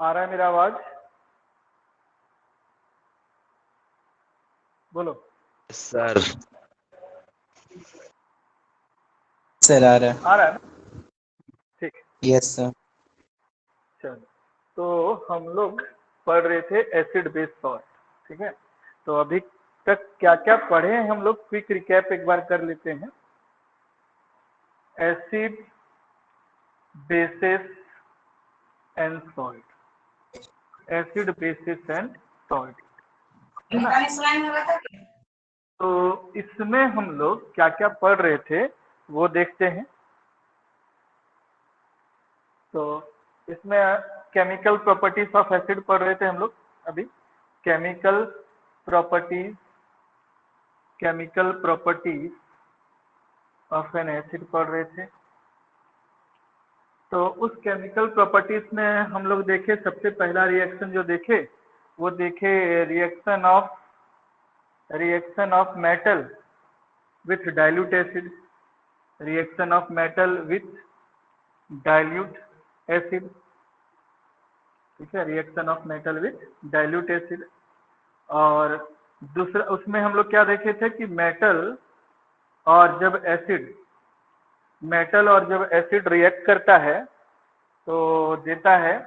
आ रहा है मेरा आवाज? बोलो। सर सर आ रहा है। आ रहा है ना? ठीक। Yes sir. चलो, तो हम लोग पढ़ रहे थे एसिड बेस सॉल्ट। ठीक है, तो अभी तक क्या क्या पढ़े हैं हम लोग, क्विक रिकैप एक बार कर लेते हैं। Acid, basis and salt, acid basis and salt, है ना? तो इसमें हम लोग क्या क्या पढ़ रहे थे वो देखते हैं। तो इसमें केमिकल प्रॉपर्टीज ऑफ एसिड पढ़ रहे थे हम लोग अभी। Chemical properties of N acid पढ़ रहे थे। तो उस केमिकल प्रॉपर्टीज में हम लोग देखे, सबसे पहला रिएक्शन जो देखे वो देखे reaction of metal with dilute acid, reaction of metal with dilute acid. ठीक है, reaction of metal with dilute acid. और दूसरा उसमें हम लोग क्या देखे थे कि मेटल और जब एसिड रिएक्ट करता है तो देता है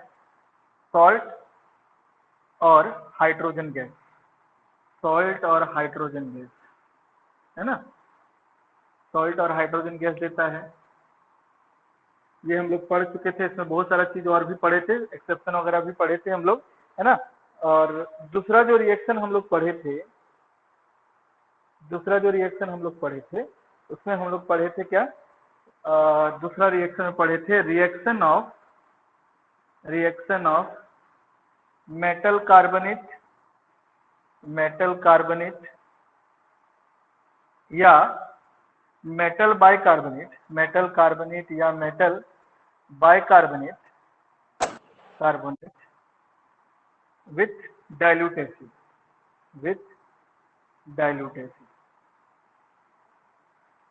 सॉल्ट और हाइड्रोजन गैस, सॉल्ट और हाइड्रोजन गैस, है ना? सॉल्ट और हाइड्रोजन गैस देता है। ये हम लोग पढ़ चुके थे, इसमें बहुत सारा चीज और भी पढ़े थे, एक्सेप्शन वगैरह भी पढ़े थे हम लोग, है ना? और दूसरा जो रिएक्शन हम लोग पढ़े थे उसमें हम लोग पढ़े थे क्या? दूसरा रिएक्शन में पढ़े थे रिएक्शन ऑफ मेटल कार्बोनेट या मेटल बाइकार्बोनेट या metal bicarbonate with dilute acid.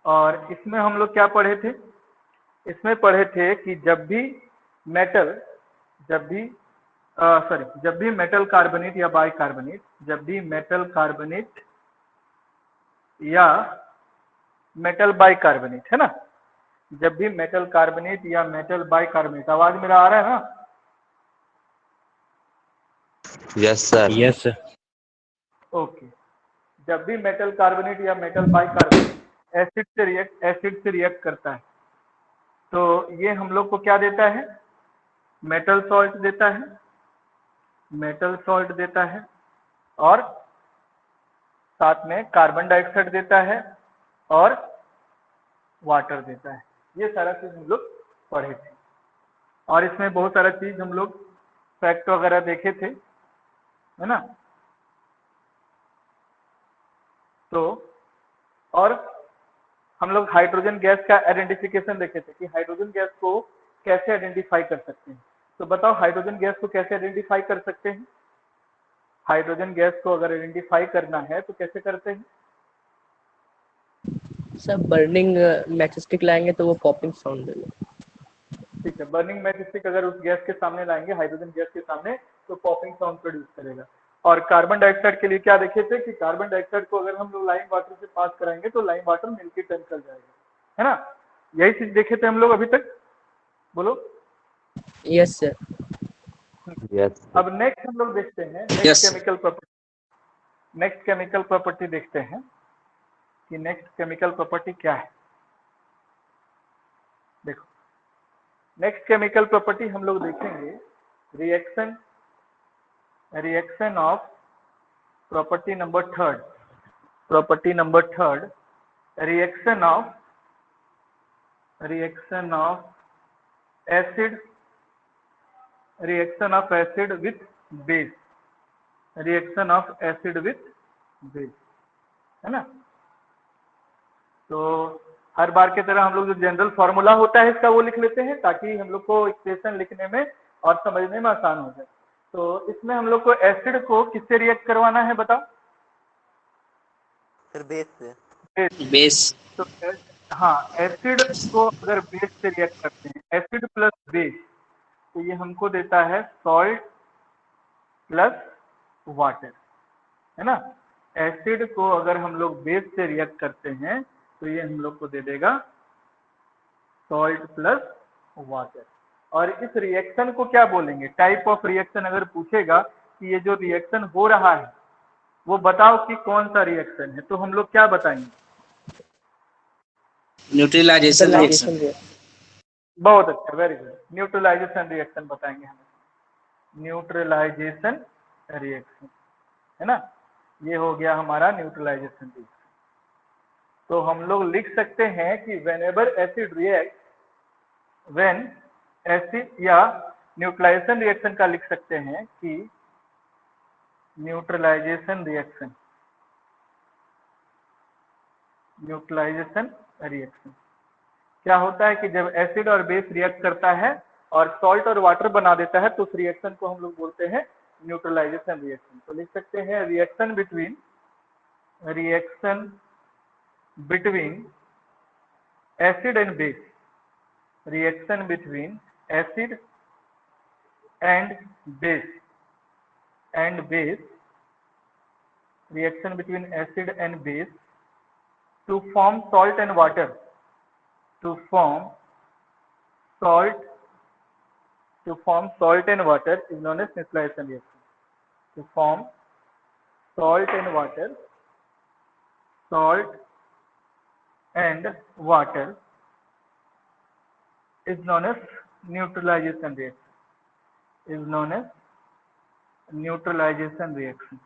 और इसमें हम लोग क्या पढ़े थे? इसमें पढ़े थे कि जब भी मेटल कार्बोनेट या बाइकार्बोनेट, जब भी मेटल कार्बोनेट या मेटल बाइकार्बोनेट, है ना? जब भी मेटल कार्बोनेट या मेटल बाइकार्बोनेट, आवाज मेरा आ रहा है ना? Yes sir. Yes sir. Okay. जब भी मेटल कार्बोनेट या मेटल बाइकार्बोनेट एसिड से रिएक्ट करता है तो ये हम लोग को क्या देता है? मेटल सॉल्ट देता है और साथ में कार्बन डाइऑक्साइड देता है और वाटर देता है। ये सारा चीज हम लोग पढ़े थे और इसमें बहुत सारा चीज हम लोग फैक्ट वगैरह देखे थे, है ना? तो और हम लोग हाइड्रोजन गैस का आइडेंटिफिकेशन देखे थे कि हाइड्रोजन गैस को कैसे आइडेंटिफाई कर सकते हैं। तो बताओ हाइड्रोजन गैस को कैसे आइडेंटिफाई कर सकते हैं? हाइड्रोजन गैस को अगर आइडेंटिफाई करना है तो कैसे करते हैं? सब बर्निंग मैचस्टिक लाएंगे तो वो पॉपिंग साउंड देगा। ठीक है, बर्निंग मैचस्टिक अगर उस गैस के सामने लाएंगे, हाइड्रोजन गैस के सामने, तो पॉपिंग साउंड प्रोड्यूस करेगा। और कार्बन डाइऑक्साइड के लिए क्या देखे थे कि कार्बन डाइऑक्साइड को अगर हम लोग लाइम वाटर से पास कराएंगे तो लाइम वाटर मिल्की टर्न कर जाएगा, है ना? यही चीज देखे थे हम लोग अभी तक। बोलो। Yes sir. यस अब नेक्स्ट हम लोग देखते हैं Yes. नेक्स्ट केमिकल प्रॉपर्टी देखते हैं कि नेक्स्ट केमिकल प्रॉपर्टी क्या है। देखो, नेक्स्ट केमिकल प्रॉपर्टी हम लोग देखेंगे reaction of property number third, reaction of acid with base, है ना? तो हर बार की तरह हम लोग जो जनरल फॉर्मूला होता है इसका वो लिख लेते हैं ताकि हम लोग को इक्वेशन लिखने में और समझने में आसान हो जाए। तो इसमें हम लोग को एसिड को किससे रिएक्ट करवाना है बताओ? फिर बेस से। बेस। तो हाँ, एसिड को अगर बेस से रिएक्ट करते हैं, एसिड प्लस बेस, तो ये हमको देता है सॉल्ट प्लस वाटर, है ना। एसिड को अगर हम लोग बेस से रिएक्ट करते हैं तो ये हम लोग को दे देगा सॉल्ट प्लस वाटर। और इस रिएक्शन को क्या बोलेंगे, टाइप ऑफ रिएक्शन अगर पूछेगा कि ये जो रिएक्शन हो रहा है वो बताओ कि कौन सा रिएक्शन है, तो हम लोग क्या बताएंगे? Neutralization reaction. Neutralization reaction. बहुत अच्छा, वेरी गुड, न्यूट्रलाइजेशन रिएक्शन बताएंगे हम, न्यूट्रलाइजेशन रिएक्शन, है ना। ये हो गया हमारा न्यूट्रलाइजेशन रिएक्शन। तो हम लोग लिख सकते हैं कि whenever acid react, when acid, या न्यूट्रलाइजेशन रिएक्शन का लिख सकते हैं कि न्यूट्रलाइजेशन रिएक्शन, न्यूट्रलाइजेशन रिएक्शन क्या होता है कि जब एसिड और बेस रिएक्ट करता है और सॉल्ट और वाटर बना देता है तो उस रिएक्शन को हम लोग बोलते हैं न्यूट्रलाइजेशन रिएक्शन। तो लिख सकते हैं reaction between acid and base, reaction between acid and base reaction between acid and base to form salt and water, to form salt and water is known as neutralization reaction. To form salt and water is known as neutralization reaction,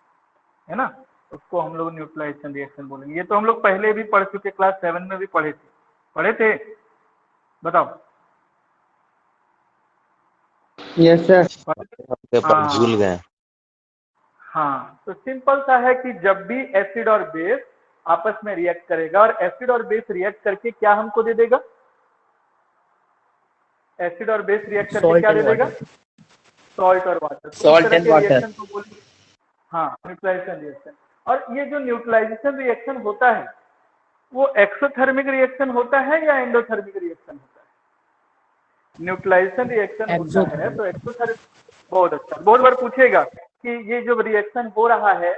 है ना। उसको हम लोग neutralisation reaction बोलेंगे। ये तो हम लोग पहले भी पढ़ चुके, क्लास 7 में भी पढ़े थे, बताओ। Yes sir. पेपर भूल गए। हाँ, तो सिंपल सा है कि जब भी एसिड और बेस आपस में रिएक्ट करेगा और एसिड और बेस रिएक्ट करके क्या हमको दे देगा, एसिड और बेस रिएक्ट करके क्या दे देगा, सॉल्ट और water. Salt and water. Reaction को बोलेंगे हाँ न्यूट्रलाइजेशन रिएक्शन। और ये जो न्यूट्रलाइजेशन रिएक्शन होता है वो एक्सोथर्मिक रिएक्शन होता है या एंडोथर्मिक रिएक्शन होता है? न्यूट्रलाइजेशन रिएक्शन होता है तो एक्सोथर्मिक। बहुत अच्छा, बहुत बार पूछेगा कि ये जो रिएक्शन हो रहा है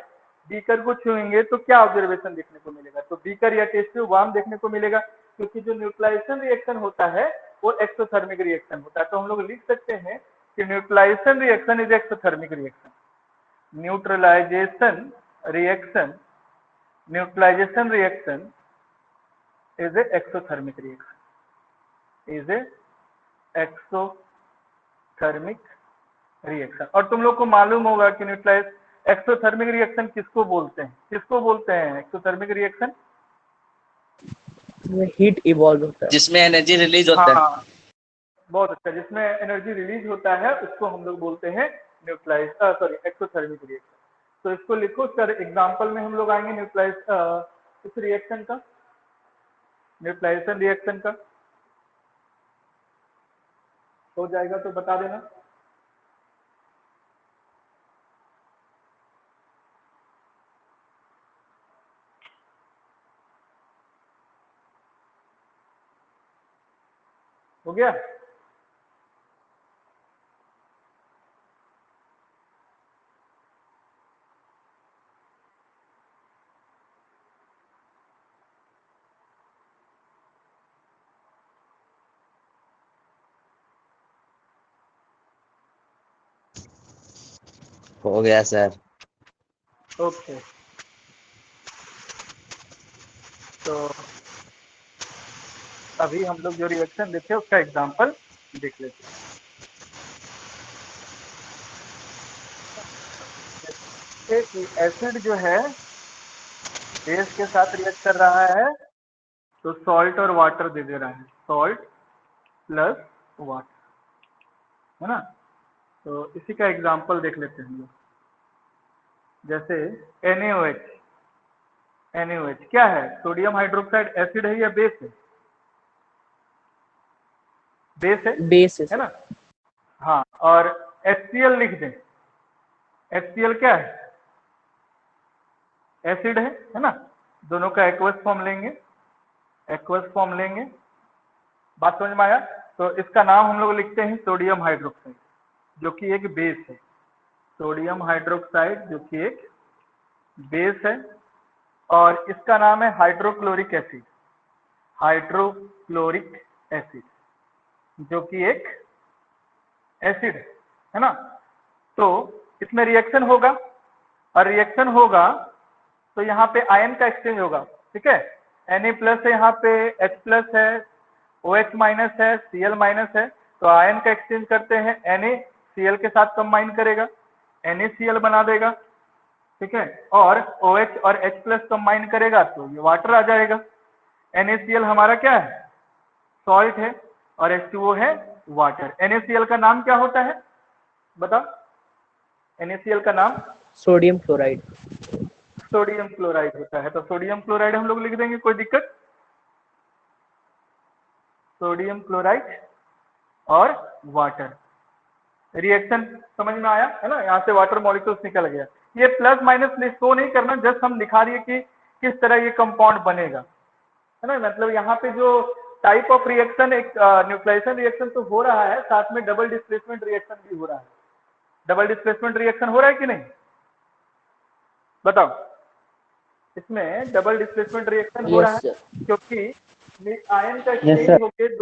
बीकर को छुएंगे तो क्या ऑब्जर्वेशन देखने को मिलेगा, तो बीकर या टेस्ट ट्यूब वार्म देखने को मिलेगा, क्योंकि जो न्यूट्रलाइजेशन रिएक्शन होता है वो एक्सोथर्मिक रिएक्शन होता है। तो हम लोग लिख सकते हैं कि neutralization reaction is exothermic reaction, neutralization reaction is a exothermic reaction। और तुम लोग को मालूम होगा कि एक्सोथर्मिक रिएक्शन किसको बोलते हैं, एक्सोथर्मिक रिएक्शन हीट इवॉल्व होता है, जिसमें एनर्जी रिलीज होता है। हाँ, बहुत अच्छा, जिसमें एनर्जी रिलीज होता है उसको हम लोग बोलते हैं एक्सोथर्मिक रिएक्शन। तो इसको लिखो सर, एग्जांपल में हम लोग आएंगे इस रिएक्शन का, न्यूट्रलाइजेशन रिएक्शन का हो जाएगा तो बता देना। हो गया? हो गया सर। ओके, तो अभी हम लोग जो रिएक्शन देखे उसका एग्जांपल देख लेते हैं। जैसे कि एसिड जो है बेस के साथ रिएक्ट कर रहा है तो सॉल्ट और वाटर दे दे रहा है, सॉल्ट प्लस वाटर, है ना। तो इसी का एग्जांपल देख लेते हैं हम लोग। जैसे NaOH क्या है, सोडियम हाइड्रोक्साइड एसिड है या बेस है? बेस है ना। हाँ, और HCl लिख दें, HCl क्या है, एसिड है ना। दोनों का एक्वस फॉर्म लेंगे, बात समझ में आया। तो इसका नाम हम लोग लिखते हैं सोडियम हाइड्रोक्साइड, जो कि एक बेस है। सोडियम हाइड्रोक्साइड जो कि एक बेस है, और इसका नाम है हाइड्रोक्लोरिक एसिड। हाइड्रोक्लोरिक एसिड जो कि एक एसिड है ना। तो इसमें रिएक्शन होगा, और रिएक्शन होगा तो यहाँ पे आयन का एक्सचेंज होगा, ठीक है। Na प्लस है, यहाँ पे H प्लस है, OH माइनस है, Cl माइनस है, तो आयन का एक्सचेंज करते हैं। Na Cl के साथ कंबाइन करेगा, NaCl बना देगा, ठीक है। और OH और H प्लस कंबाइन करेगा तो ये वाटर आ जाएगा। NaCl हमारा क्या है, सॉल्ट है, और H2O है वाटर। NaCl का नाम क्या होता है बताओ, NaCl का नाम सोडियम क्लोराइड। सोडियम क्लोराइड होता है। तो सोडियम क्लोराइड हम लोग लिख देंगे, कोई दिक्कत। सोडियम क्लोराइड और वाटर, रिएक्शन समझ में आया है ना। यहाँ से वाटर मॉलिक्यूल्स निकल गया। ये प्लस माइनस शो नहीं करना, जस्ट हम दिखा रही है कि किस तरह ये कंपाउंड बनेगा, है ना। मतलब यहाँ पे जो टाइप ऑफ रिएक्शन, एक न्यूक्लिएशन रिएक्शन तो हो रहा है, साथ में डबल डिस्प्लेसमेंट रिएक्शन भी हो रहा है। डबल डिस्प्लेसमेंट रिएक्शन हो रहा है कि नहीं बताओ। इसमें डबल डिस्प्लेसमेंट रिएक्शन हो रहा है क्योंकि आयन का एक्सचेंज होकर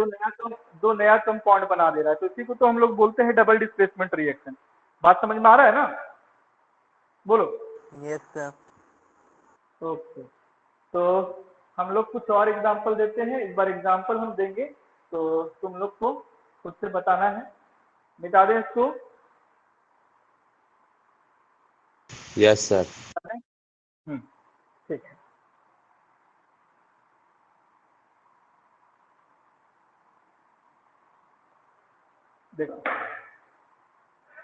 दो नया कंपाउंड बना दे रहा है। तो इसी को तो हम लोग बोलते हैं डबल डिस्प्लेसमेंट रिएक्शन। बात समझ में आ रहा है ना, बोलो। Yes sir. ओके, तो हम लोग कुछ और एग्जांपल देते हैं। इस बार एग्जांपल हम देंगे तो तुम लोग को खुद से बताना है। मिटा दें इसको। Yes sir. ठीक है। देखो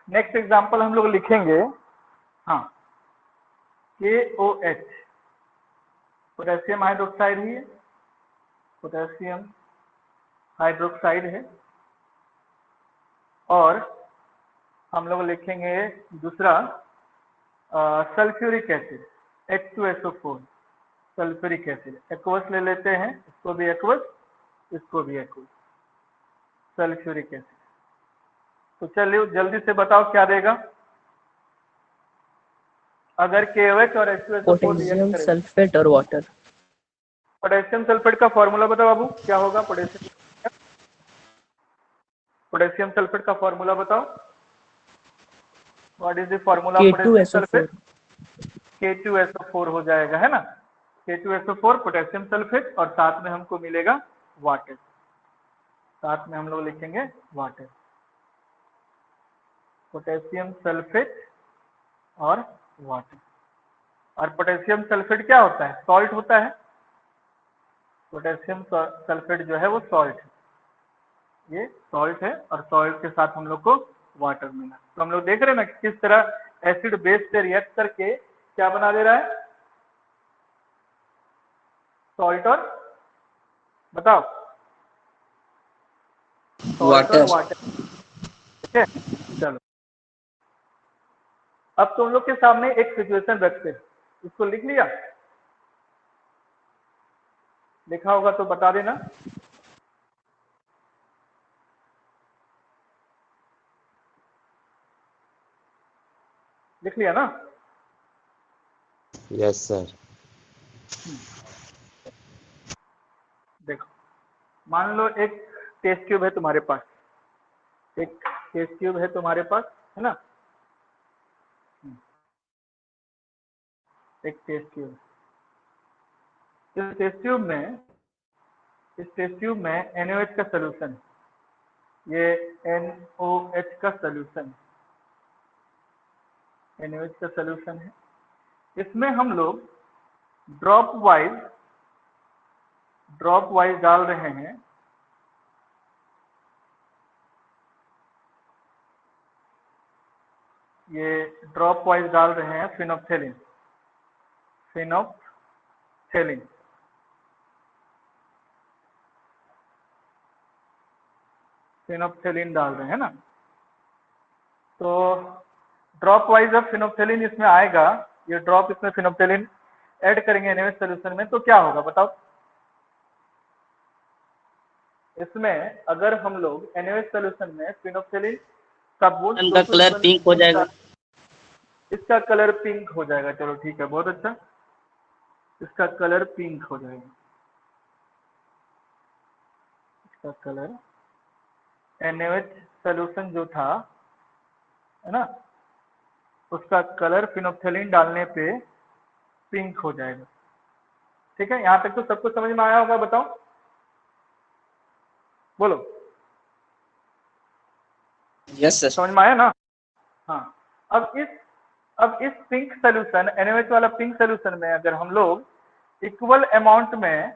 नेक्स्ट एग्जांपल हम लोग लिखेंगे, हाँ, KOH, पोटेशियम हाइड्रोक्साइड ही है, पोटेशियम हाइड्रोक्साइड है। और हम लोग लिखेंगे दूसरा sulphuric acid, H2SO4, sulphuric acid. Aqueous ले लेते हैं, इसको भी एक्वस, इसको भी एक्वस, सल्फ्यूरिक एसिड। तो चलिए जल्दी से बताओ क्या देगा अगर KOH और H2SO4 पोटेशियम सल्फेट और वाटर। पोटेशियम सल्फेट का फॉर्मूला बताओ बाबू, क्या होगा पोटेशियम सल्फेट का फॉर्मूला बताओ। What is the formula of potassium sulphate? K2SO4 हो जाएगा, है ना। K2SO4 पोटेशियम सल्फेट, और साथ में हमको मिलेगा वाटर। साथ में हम लोग लिखेंगे वाटर, पोटेशियम सल्फेट और वाटर। और पोटेशियम सल्फेट क्या होता है, सॉल्ट होता है। पोटेशियम सल्फेट जो है वो सॉल्ट है, ये सॉल्ट है, और सॉल्ट के साथ हम लोग को वाटर मिला। तो हम लोग देख रहे हैं ना किस तरह एसिड बेस से रिएक्ट करके क्या बना दे रहा है, सॉल्ट और, बताओ, सॉल्ट और वाटर, ठीक है। चलो अब तुम लोग के सामने एक सिचुएशन रखते हैं, इसको लिख लिया, लिखा होगा तो बता देना। लिख लिया ना? Yes sir. देखो मान लो एक टेस्ट ट्यूब है तुम्हारे पास, एक टेस्ट ट्यूब है तुम्हारे पास, है ना। एक टेस्ट ट्यूब, इस टेस्ट ट्यूब में NaOH का सोल्यूशन, ये NaOH का सोल्यूशन, NaOH का सोल्यूशन है। इसमें हम लोग ड्रॉप वाइज डाल रहे हैं। ये ड्रॉप वाइज डाल रहे हैं फिनोप्थेलिन डाल रहे हैं ना। तो ड्रॉप वाइज अब फिनोप्थेलिन इसमें आएगा, ये ड्रॉप इसमें फिनोप्थेलिन ऐड करेंगे NaOH सोल्यूशन में, तो क्या होगा बताओ। इसमें अगर हम लोग NaOH सोल्यूशन में फिनोप्थेलिन का बोझ का कलर पिंक हो जाएगा। इसका कलर पिंक हो जाएगा। चलो ठीक है, बहुत अच्छा, इसका कलर पिंक हो जाएगा। इसका कलर NaOH सोल्यूशन जो था, है ना, उसका कलर फिनोप्थेलिन डालने पे पिंक हो जाएगा। ठीक है, यहाँ तक तो सबको समझ में आया होगा, बताओ, बोलो, यस सर। समझ में आया ना? हाँ, अब इस पिंक सोल्यूशन, NaOH वाला पिंक सोल्यूशन में अगर हम लोग इक्वल अमाउंट में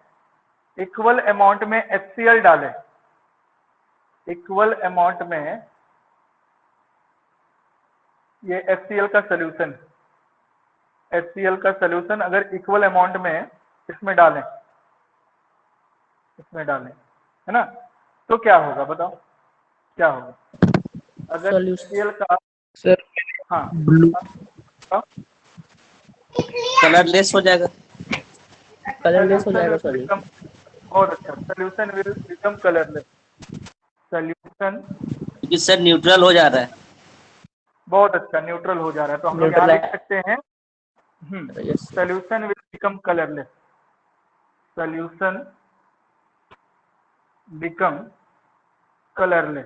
HCl डालें, इक्वल अमाउंट में ये HCl का सोल्यूशन, HCl का सोल्यूशन अगर इक्वल अमाउंट में इसमें डालें, है ना, तो क्या होगा बताओ, क्या होगा अगर सॉल्यूशन HCl का, सर हाँ ब्लू कलरलेस हो जाएगा। कलरलेस हो जाएगा solution will सॉल्यूशन। become, बहुत अच्छा, solution will become colourless, solution, क्योंकि सर न्यूट्रल हो जा रहा है। बहुत अच्छा, न्यूट्रल हो जा रहा है। तो हम लोग यहाँ न्यूट्रल लिख सकते हैं yes solution will become colourless, solution become colourless,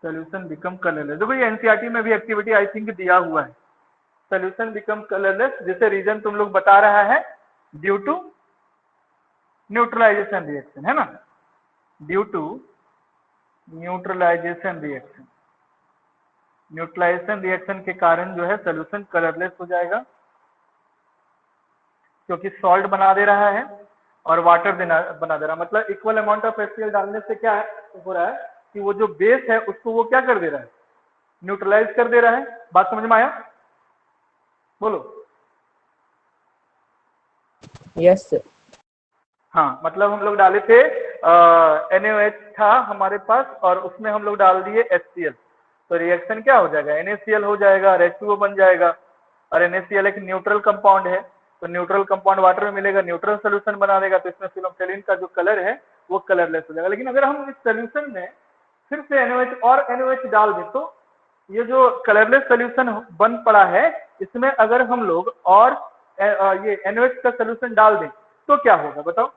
solution become colourless. देखो ये एनसीईआरटी में भी एक्टिविटी आई थिंक दिया हुआ है, सोल्यूशन बिकम कलरलेस, जिसे रीजन तुम लोग बता रहा है ड्यू टू न्यूट्रलाइजेशन रिएक्शन, है ना, due to neutralization reaction, neutralization reaction के कारण जो है सोल्यूशन कलरलेस हो जाएगा, क्योंकि सॉल्ट बना दे रहा है और वाटर बना दे रहा है। मतलब इक्वल अमाउंट ऑफ HCl डालने से क्या हो रहा है कि वो जो बेस है उसको वो क्या कर दे रहा है, न्यूट्रलाइज कर दे रहा है। बात समझ में आया, बोलो। Yes sir. हाँ, मतलब हम लोग डाले थे NaOH था हमारे पास और उसमें हम लोग डाल दिए HCl, तो रिएक्शन क्या हो जाएगा, NaCl हो जाएगा और H2O बन जाएगा। और NaCl एक न्यूट्रल कंपाउंड है, तो न्यूट्रल कंपाउंड वाटर में मिलेगा, न्यूट्रल सोल्यूशन बना देगा, तो इसमें फिनोप्थेलिन का जो कलर है वो कलरलेस हो जाएगा। लेकिन अगर हम इस सोल्यूशन में फिर से NaOH और NaOH डाल दें तो ये जो कलरलेस सोल्यूशन बन पड़ा है, इसमें अगर हम लोग और ये NaOH का सोल्यूशन डाल दें तो क्या होगा बताओ।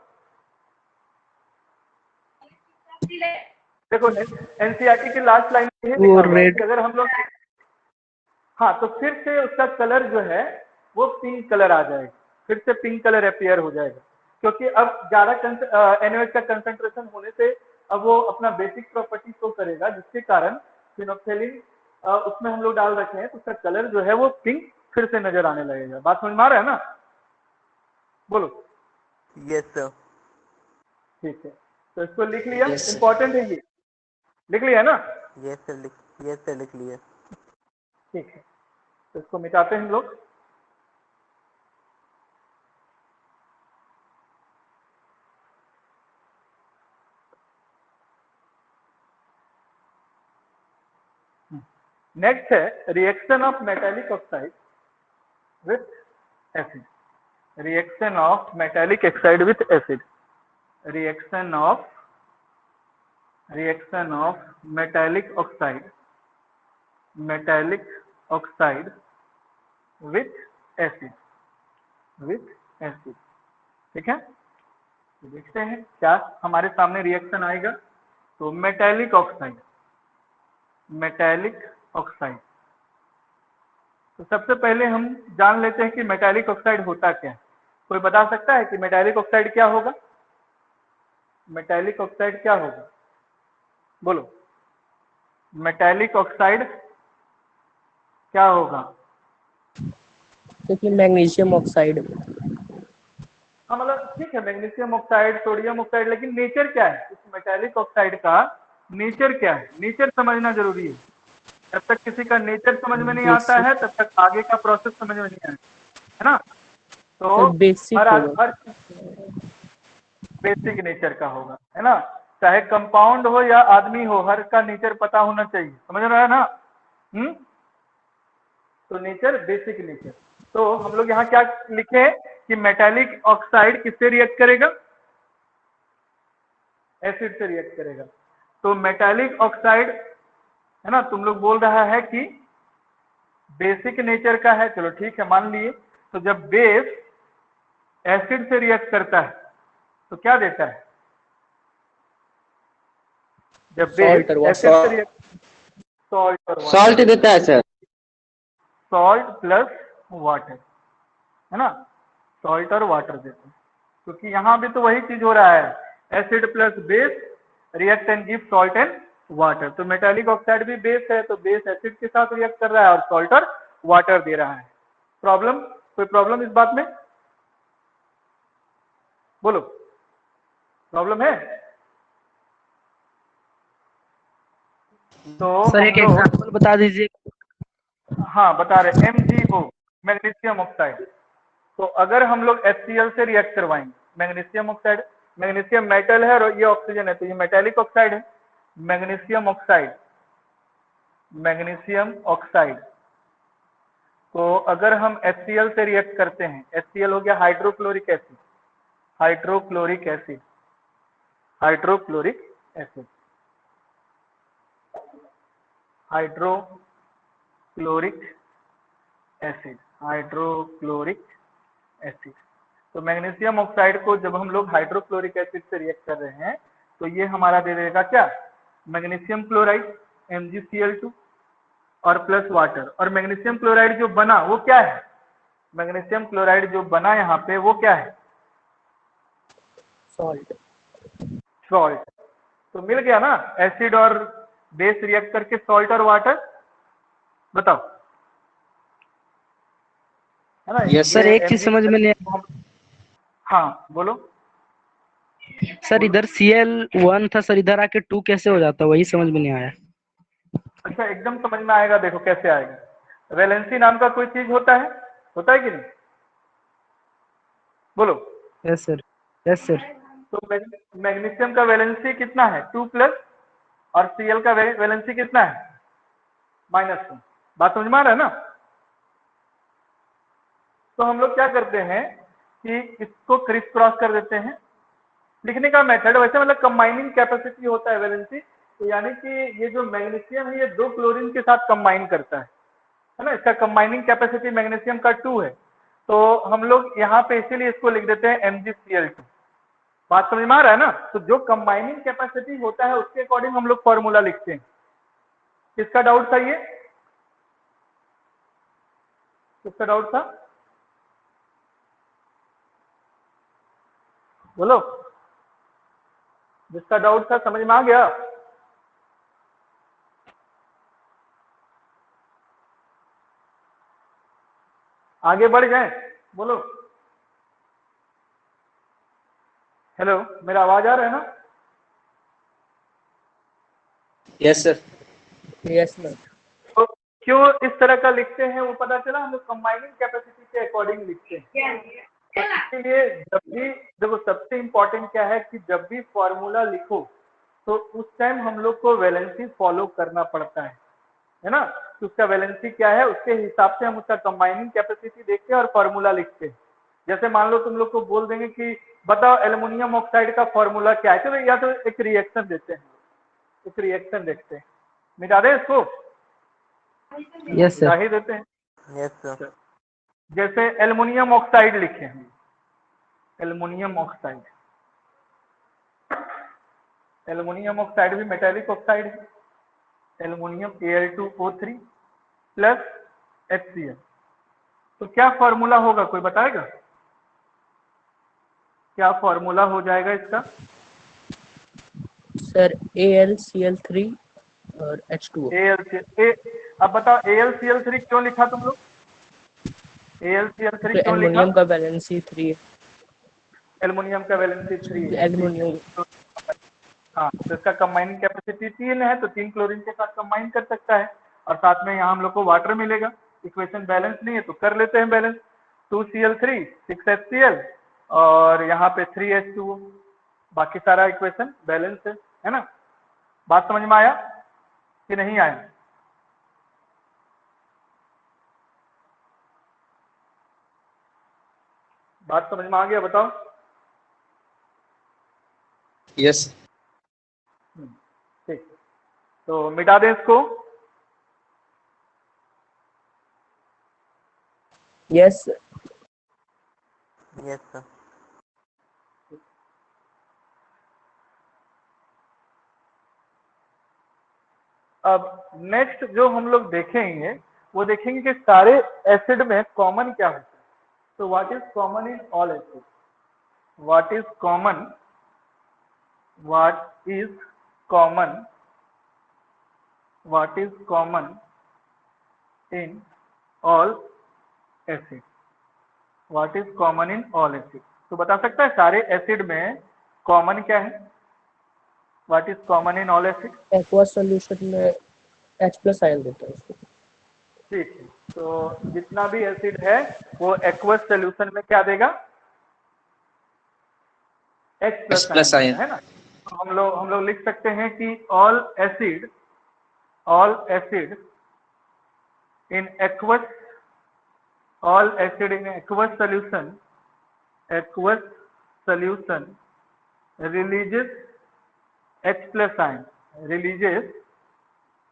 देखो एनसीईआरटी की लास्ट लाइन में वो लिखा हुआ है रेड कि अगर हम लोग, हाँ, तो फिर से उसका कलर जो है वो पिंक कलर आ जाएगा, फिर से पिंक कलर अपियर हो जाएगा, क्योंकि अब ज्यादा NaOH का कंसंट्रेशन होने से अब वो अपना बेसिक प्रॉपर्टी शो करेगा, जिसके कारण फिनोप्थेलिन उसमें हम लोग डाल रखे हैं, तो उसका कलर जो है वो पिंक फिर से नजर आने लगेगा। बात समझ में आ रहा है ना, बोलो। Yes sir. ठीक है, तो इसको लिख लिया, Yes, sir. इंपॉर्टेंट है ये, लिख लिया ना, यस सर लिख लिया। ठीक है, तो इसको मिटाते हैं हम लोग। नेक्स्ट है reaction of metallic oxide with acid, reaction of metallic oxide with acid, reaction of metallic oxide with acid, ठीक है। तो देखते हैं क्या हमारे सामने रिएक्शन आएगा। तो मेटालिक ऑक्साइड, तो सबसे पहले हम जान लेते हैं कि मेटालिक ऑक्साइड होता क्या है। कोई बता सकता है कि मेटालिक ऑक्साइड क्या होगा, मेटालिक ऑक्साइड क्या होगा, बोलो, मेटालिक ऑक्साइड क्या होगा। क्योंकि मैग्नीशियम ऑक्साइड, हाँ, मतलब ठीक है, मैग्नीशियम ऑक्साइड, सोडियम ऑक्साइड, लेकिन नेचर क्या है इस मेटालिक ऑक्साइड का, नेचर क्या है, नेचर समझना जरूरी है। जब तक किसी का नेचर समझ में नहीं आता है तब तक आगे का प्रोसेस समझ में नहीं आएगा, है ना। तो बेसिक होगा। हर बेसिक नेचर का होगा, है ना, चाहे कंपाउंड हो या आदमी हो, हर का नेचर पता होना चाहिए, समझ रहा है ना। तो नेचर, बेसिक नेचर। तो हम लोग यहाँ क्या लिखे कि मेटालिक ऑक्साइड किससे रिएक्ट करेगा, एसिड से रिएक्ट करेगा। तो मेटालिक ऑक्साइड, है ना, तुम लोग बोल रहा है कि बेसिक नेचर का है, चलो ठीक है मान लिए। तो जब बेस एसिड से रिएक्ट करता है तो क्या देता है? जब बेस Salt और water. एसिड से रिएक्ट, सॉल्ट और वाटर, सॉल्ट देता है सर। सॉल्ट प्लस वाटर, है ना, सॉल्ट और वाटर देते हैं। क्योंकि यहाँ भी तो वही चीज हो रहा है, acid plus base react and give salt and water. तो मेटालिक ऑक्साइड भी बेस है, तो बेस एसिड के साथ रिएक्ट कर रहा है और सॉल्ट और वाटर दे रहा है। प्रॉब्लम, कोई प्रॉब्लम इस बात में? बोलो, प्रॉब्लम है? तो सर एक एग्जांपल बता दीजिए। हाँ बता रहे, MgO मैग्नीशियम ऑक्साइड। तो अगर हम लोग HCl से रिएक्ट करवाएंगे, मैग्नीशियम ऑक्साइड, मैग्नीशियम मेटल है और ये ऑक्सीजन है, तो ये मेटालिक ऑक्साइड है, मैग्नीशियम ऑक्साइड, मैग्नीशियम ऑक्साइड। तो अगर हम HCl से रिएक्ट करते हैं, HCl हो गया hydrochloric acid, hydrochloric acid, hydrochloric acid, hydrochloric acid, hydrochloric acid. तो मैग्नीशियम ऑक्साइड को जब हम लोग हाइड्रोक्लोरिक एसिड से रिएक्ट कर रहे हैं तो ये हमारा दे देगा क्या? मैग्नीशियम क्लोराइड MgCl2 और प्लस वाटर। और मैग्नीशियम क्लोराइड जो बना वो क्या है? मैग्नीशियम क्लोराइड जो बना यहाँ पे वो क्या है? Salt. सॉल्ट। तो मिल गया ना, एसिड और बेस रिएक्ट करके सॉल्ट और वाटर। बताओ, है ना? Yes, सर ये एक चीज समझ में नहीं आया। हाँ बोलो। सर इधर Cl1 था सर, इधर आके 2 कैसे हो जाता, वही समझ में नहीं आया। अच्छा एकदम समझ में आएगा, देखो कैसे आएगा। वैलेंसी नाम का कोई चीज होता है कि नहीं? बोलो। Yes sir, yes sir. तो मैग्नीशियम का वैलेंसी कितना है? 2+, और Cl का वैलेंसी कितना है? -2। बात समझ में आ रहा है ना? तो हम लोग क्या करते हैं कि इसको क्रिस क्रॉस कर देते हैं। लिखने का मेथड वैसे मतलब कंबाइनिंग कैपेसिटी होता है वैलेंसी, तो यानी कि ये जो मैग्नीशियम है ये 2 क्लोरीन के साथ कंबाइन करता है ना, इसका कंबाइनिंग कैपेसिटी मैग्नीशियम का 2 है। तो हम लोग यहाँ पे इसीलिए इसको लिख देते हैं MgCl2। बात समझ में आ रहा है ना? तो जो कंबाइनिंग कैपेसिटी होता है उसके अकॉर्डिंग हम लोग फॉर्मूला लिखते हैं। किसका डाउट था ये? किसका डाउट था? बोलो, जिसका डाउट था समझ में आ गया? आगे बढ़ जाए, बोलो। हेलो, मेरा आवाज आ रहा है ना? Yes sir. Yes, ma'am. तो क्यों इस तरह का लिखते हैं वो पता चला, हम लोग कंबाइनिंग कैपेसिटी के अकॉर्डिंग लिखते हैं। तो इसलिए जब भी देखो, सबसे इंपॉर्टेंट क्या है कि जब भी फॉर्मूला लिखो तो उस टाइम हम लोग को वैलेंसी फॉलो करना पड़ता है ना? तो उसका वैलेंसी क्या है उसके हिसाब से हम उसका कंबाइनिंग कैपेसिटी देखते हैं और फॉर्मूला लिखते हैं। जैसे मान लो तुम लोग को बोल देंगे कि बताओ एल्युमिनियम ऑक्साइड का फॉर्मूला क्या है, चलो या तो एक रिएक्शन देते हैं, एक रिएक्शन देखते हैं, मिटा दें इसको, यस मिटा सर। ही देते हैं। Yes sir. जैसे एल्युमिनियम ऑक्साइड लिखे हैं, एल्युमिनियम ऑक्साइड, एल्युमिनियम ऑक्साइड भी मेटालिक ऑक्साइड है, एल्युमिनियम Al2O3 प्लस HCl। तो क्या फॉर्मूला होगा, कोई बताएगा? क्या फॉर्मूला हो जाएगा इसका? Sir, AlCl3 और H2O. अब बताओ AlCl3 क्यों लिखा तुम लोग? AlCl3 तो क्यों लिखा? एल्युमिनियम का वैलेंसी 3 है। एल्युमिनियम का वैलेंसी 3 है, ठीक है। एल्युमिनियम. तो हाँ, तो इसका कंबाइनिंग कैपेसिटी 3 है, तो 3 क्लोरीन के साथ कंबाइन कर सकता है और साथ में यहाँ हम लोग को वाटर मिलेगा। इक्वेशन बैलेंस नहीं है तो कर लेते हैं बैलेंस। 2Cl3 6HCl और यहाँ पे 3H2O, बाकी सारा इक्वेशन बैलेंस है ना? बात समझ में आया कि नहीं आया? बात समझ में आ गया, बताओ। यस। ठीक, तो मिटा दें इसको। Yes. Yes, sir. अब नेक्स्ट जो हम लोग देखेंगे वो देखेंगे कि सारे एसिड में कॉमन क्या होता है। तो what is common in all acid, what is common, what is common, what is common in all acid, what is common in all acid. तो बता सकता है सारे एसिड में कॉमन क्या है, what is common in all acid. Aqueous solution में H+ ion देता है उसको। ठीक है, तो जितना भी एसिड है वो एक्वस सॉल्यूशन में क्या देगा, H+ H+ आयन आयन। देगा, है ना। तो हम लोग लिख सकते हैं कि all acid in aqueous, all acid in aqueous solution releases H+ ion, releases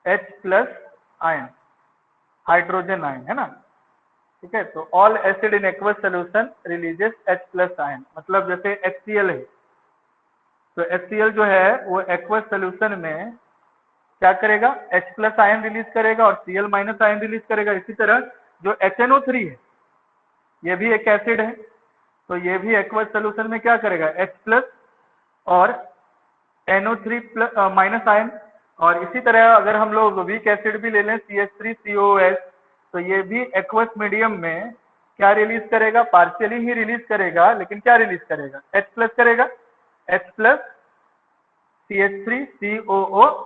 H+ ion, hydrogen ion, है ना। ठीक है, तो all acid in aqueous solution releases H+ ion, मतलब जैसे HCl है, तो HCl जो है वो एक्वस सोल्यूशन में क्या करेगा, H+ आयन रिलीज करेगा और Cl- आयन रिलीज करेगा। इसी तरह जो HNO3 है ये भी एक एसिड है, तो ये भी एक्वस सोल्यूशन में क्या करेगा, H+ और NO3- आयन। और इसी तरह अगर हम लोग वीक एसिड भी ले लें CH3COOH, तो ये भी एक्वस मीडियम में क्या रिलीज करेगा, पार्शियली ही रिलीज करेगा, लेकिन क्या रिलीज करेगा, H+ करेगा, H+ CH3COO-।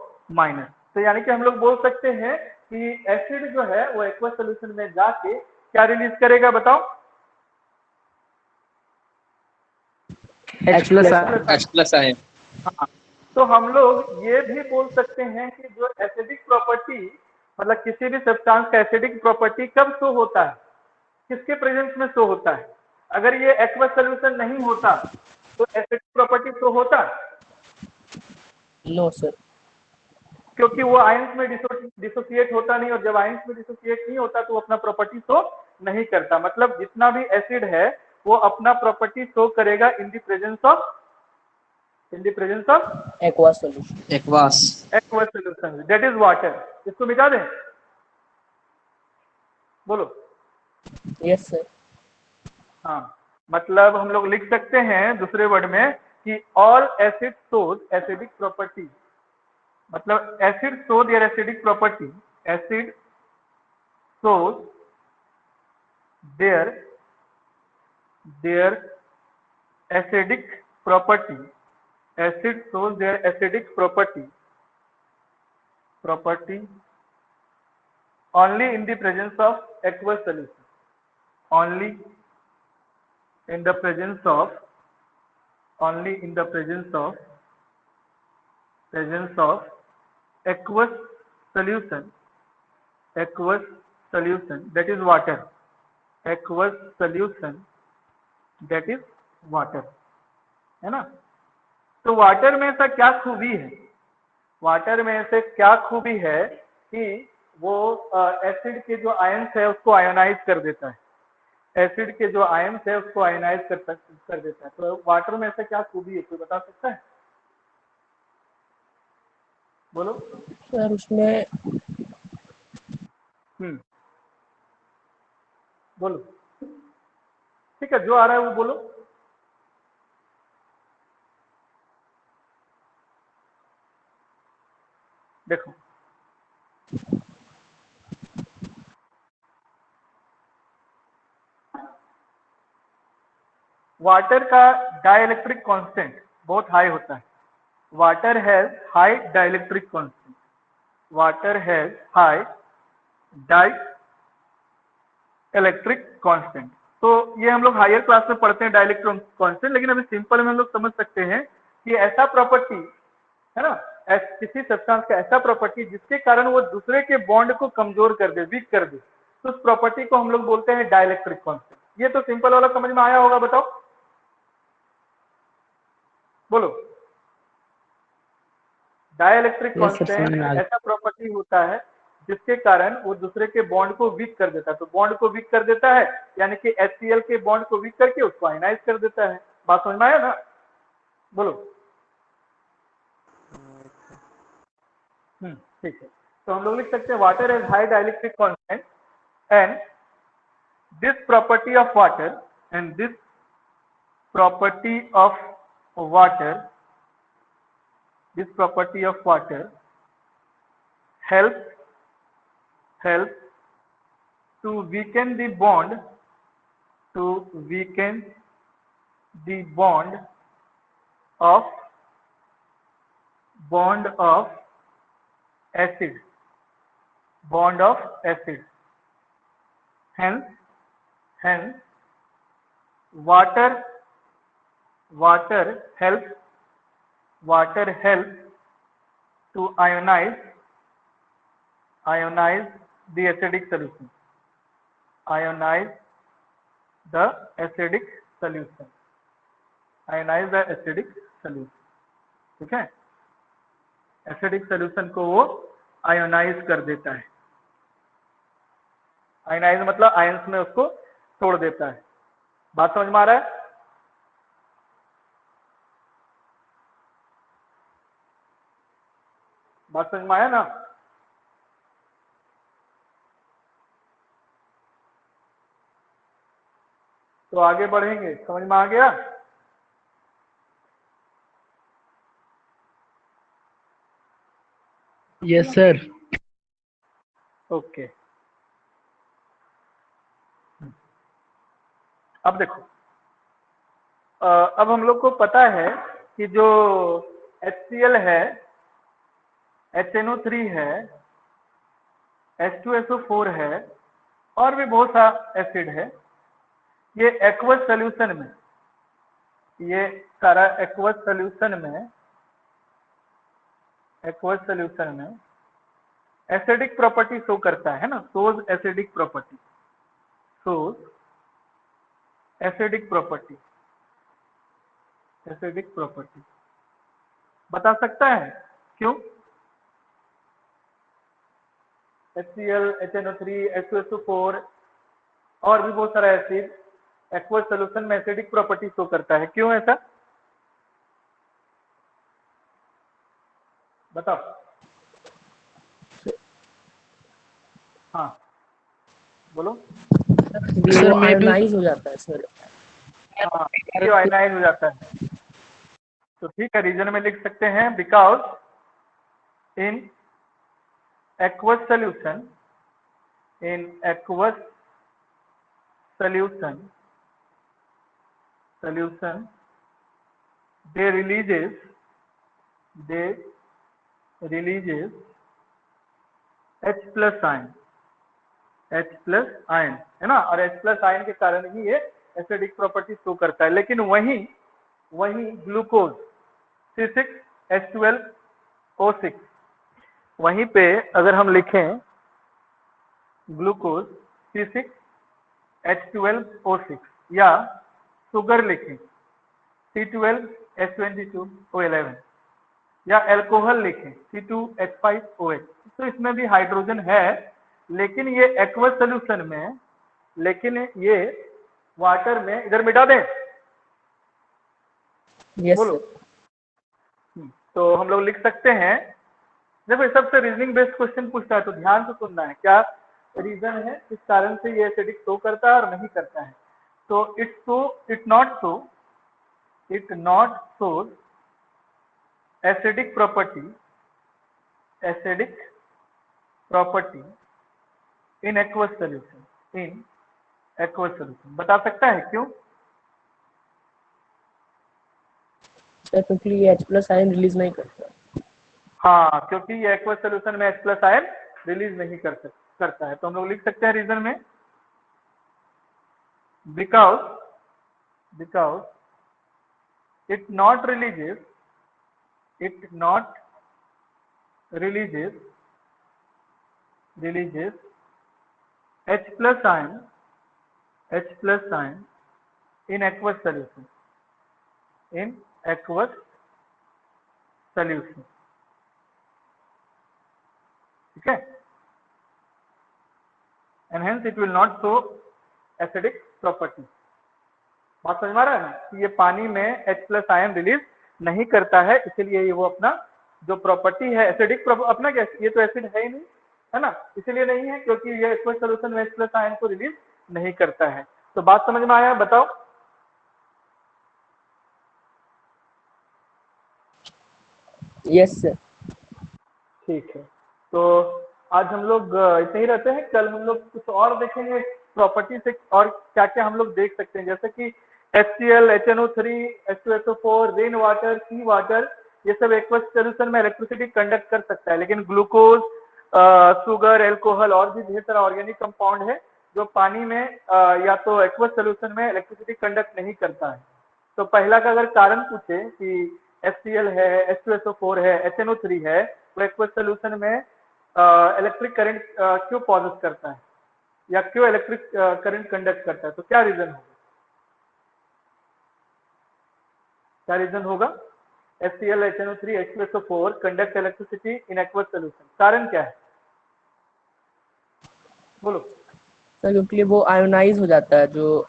तो यानी कि हम लोग बोल सकते हैं कि एसिड जो है वो एक्वस सोल्यूशन में जाके क्या रिलीज करेगा, बताओ। H+ H+ ion. हाँ, तो हम लोग ये भी बोल सकते हैं कि जो एसिडिक प्रॉपर्टी, मतलब किसी भी सब्सटेंस का एसिडिक प्रॉपर्टी कब शो होता है, किसके प्रेजेंस में शो होता है। अगर ये एक्वस सॉल्यूशन नहीं होता तो एसिडिक प्रॉपर्टी शो होता, नो सर। क्योंकि वो आयंस में डिसोसिएट होता नहीं, और जब आयंस में डिसोसिएट नहीं होता तो वो अपना प्रॉपर्टी शो नहीं करता। मतलब जितना भी एसिड है वो अपना प्रॉपर्टी शो करेगा in the presence of aqueous solution. Aqueous. Aqueous solution, that is water. इसको मिटा दें, बोलो। Yes sir. हाँ, मतलब हम लोग लिख सकते हैं दूसरे वर्ड में कि all acid shows acidic property, मतलब acid show their acidic property, acid shows their acidic property, acid shows their acidic property only in the presence of aqueous solution, only in the presence of aqueous solution, that is water, aqueous solution that is water, है ना। तो water में ऐसा क्या खूबी है, water में ऐसे क्या खूबी है कि वो एसिड के जो आयंस है उसको आयोनाइज कर देता है, एसिड के जो आयंस है उसको आयोनाइज कर देता है। तो वाटर में ऐसा क्या खूबी है, कोई बता सकता है, बोलो। सर उसमें बोलो, ठीक है, जो आ रहा है वो बोलो। देखो, वाटर का डाइलेक्ट्रिक कांस्टेंट बहुत हाई होता है, water has high dielectric constant, water has high dielectric constant. तो ये हम लोग हायर क्लास में पढ़ते हैं डाइलेक्ट्रिक कांस्टेंट, लेकिन अभी सिंपल में हम लोग समझ सकते हैं कि ऐसा प्रॉपर्टी है ना, किसी सब्सटेंस का ऐसा प्रॉपर्टी जिसके कारण वो दूसरे के बॉन्ड को कमजोर कर दे, वीक कर दे, तो उस प्रॉपर्टी को हम लोग बोलते हैं डाइलेक्ट्रिक कांस्टेंट। ये तो सिंपल वाला समझ में आया होगा, बताओ, बोलो। डाइलेक्ट्रिक यस सर, समझ कांस्टेंट में आ गया। ऐसा प्रॉपर्टी होता है जिसके कारण वो दूसरे के बॉन्ड को वीक कर देता है। तो बॉन्ड को वीक कर देता है यानी कि HCl के बॉन्ड को वीक करके उसको आयनाइज कर देता है। बात समझ में आया ना? बोलो। ठीक है, तो हम लोग लिख सकते हैं water has high dielectric constant and this property of water and this property of water, this property of water helps to weaken the bond, to weaken the bond of acid, bond of acid. Hence water helps to ionize the acidic solution, ionize the acidic solution, ठीक है? Acidic solution को वो ionise कर देता है। Ionise मतलब ions में उसको तोड़ देता है। बात समझ में आ रहा है? बात समझ में आया ना? तो आगे बढ़ेंगे, समझ में आ गया? Yes sir. ओके, अब देखो, अब हम लोग को पता है कि जो HCl है, HNO3 है, H2SO4 है और भी बहुत सा एसिड है। ये एक्वस सॉल्यूशन में, ये सारा एक्वस सॉल्यूशन में एसिडिक प्रॉपर्टी शो करता है ना, shows acidic property, shows acidic property. Acidic property बता सकता है क्यों? HCl, HNO3, H2SO4 और भी बहुत सारा एसिड एक्वस सॉल्यूशन में एसिडिक प्रॉपर्टी शो करता है, क्यों ऐसा? बताओ। हाँ बोलो। वो आयोनाइज हो जाता है सर। हाँ, ये आयनाइज हो जाता है। तो ठीक है, रीजन में लिख सकते हैं because in aqueous solution they releases H plus ion है ना, और H plus ion के कारण ही ये एसिडिक प्रॉपर्टी शो करता है। लेकिन वही ग्लूकोज C6H12O6, वहीं पे अगर हम लिखें ग्लूकोज C6H12O6 या शुगर लिखें C12H22O11 या अल्कोहल लिखें C2H5OH, तो इसमें भी हाइड्रोजन है, लेकिन ये एक्वस सॉल्यूशन में, लेकिन ये वाटर में, इधर मिटा दें। यस बोलो। तो हम लोग लिख सकते हैं, देखो सबसे रीजनिंग बेस्ड क्वेश्चन पूछता है तो ध्यान से सुनना है, क्या रीजन है किस कारण से ये एसिडिक शो करता है और नहीं करता है। तो it not shows acidic property in aqueous solution, बता सकता है क्यों? क्योंकि ये H प्लस आयन रिलीज नहीं करता। हाँ, क्योंकि ये एक्वस सॉल्यूशन में H प्लस आयन रिलीज नहीं करता है। तो हम लोग लिख सकते हैं रीजन में because it not releases H plus ion in aqueous solution, ठीक है? and hence it will not show acidic property. बात समझ में आ रहा है ना कि ये पानी में H+ आयन रिलीज नहीं करता है, इसीलिए ये वो अपना जो प्रॉपर्टी है एसिडिक अपना क्या, ये तो एसिड है ही नहीं, है ना, इसीलिए नहीं है क्योंकि ये एक्वस सोल्यूशन में H+ आयन को रिलीज नहीं करता है। तो बात समझ में आया, बताओ। Yes sir. ठीक है, तो आज हम लोग इतने ही रहते हैं, कल हम लोग कुछ और देखेंगे प्रॉपर्टी से और क्या क्या हम लोग देख सकते हैं, जैसे कि HCl, HNO3, H2SO4, rain water, sea water, ये सब एक्वस सोल्यूशन में इलेक्ट्रिसिटी कंडक्ट कर सकता है, लेकिन ग्लूकोज, शुगर, एल्कोहल और भी ढेर सारा ऑर्गेनिक कंपाउंड है जो पानी में या तो एक्वस सोल्यूशन में इलेक्ट्रिसिटी कंडक्ट नहीं करता है। तो पहला का अगर कारण पूछे कि HCl है, H2SO4 है, HNO3 है, वो एक्वस सोल्यूशन में इलेक्ट्रिक करंट क्यों पॉजेस करता है या क्यों इलेक्ट्रिक करंट कंडक्ट करता है, तो क्या रीजन होगा, क्या रीजन होगा? HCl, HNO3, H2SO4 conduct electricity in aqueous solution, कारण क्या है, बोलो। सर क्योंकि वो आयोनाइज हो जाता है, जो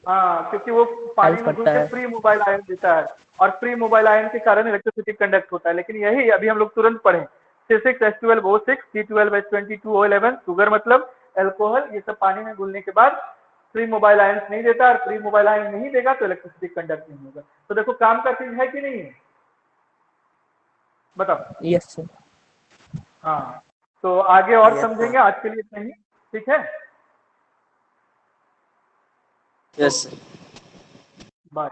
हाँ, क्योंकि वो पानी हेल्प में घुल करता के है। फ्री मोबाइल आयन देता है और फ्री मोबाइल आयन के कारण इलेक्ट्रिसिटी कंडक्ट होता है, लेकिन यही अभी हम लोग तुरंत पढ़े C6H12O6, C12H22O11, शुगर मतलब एल्कोहल, ये सब पानी में घुलने के बाद फ्री मोबाइल आयन नहीं देता और फ्री मोबाइल आयन नहीं देगा तो इलेक्ट्रिसिटी कंडक्ट नहीं होगा। तो देखो काम का चीज है कि नहीं है, बताओ। Yes sir. हाँ, तो आगे और Yes, समझेंगे, sir. आज के लिए इतना ही, ठीक है, Yes, sir. बाय।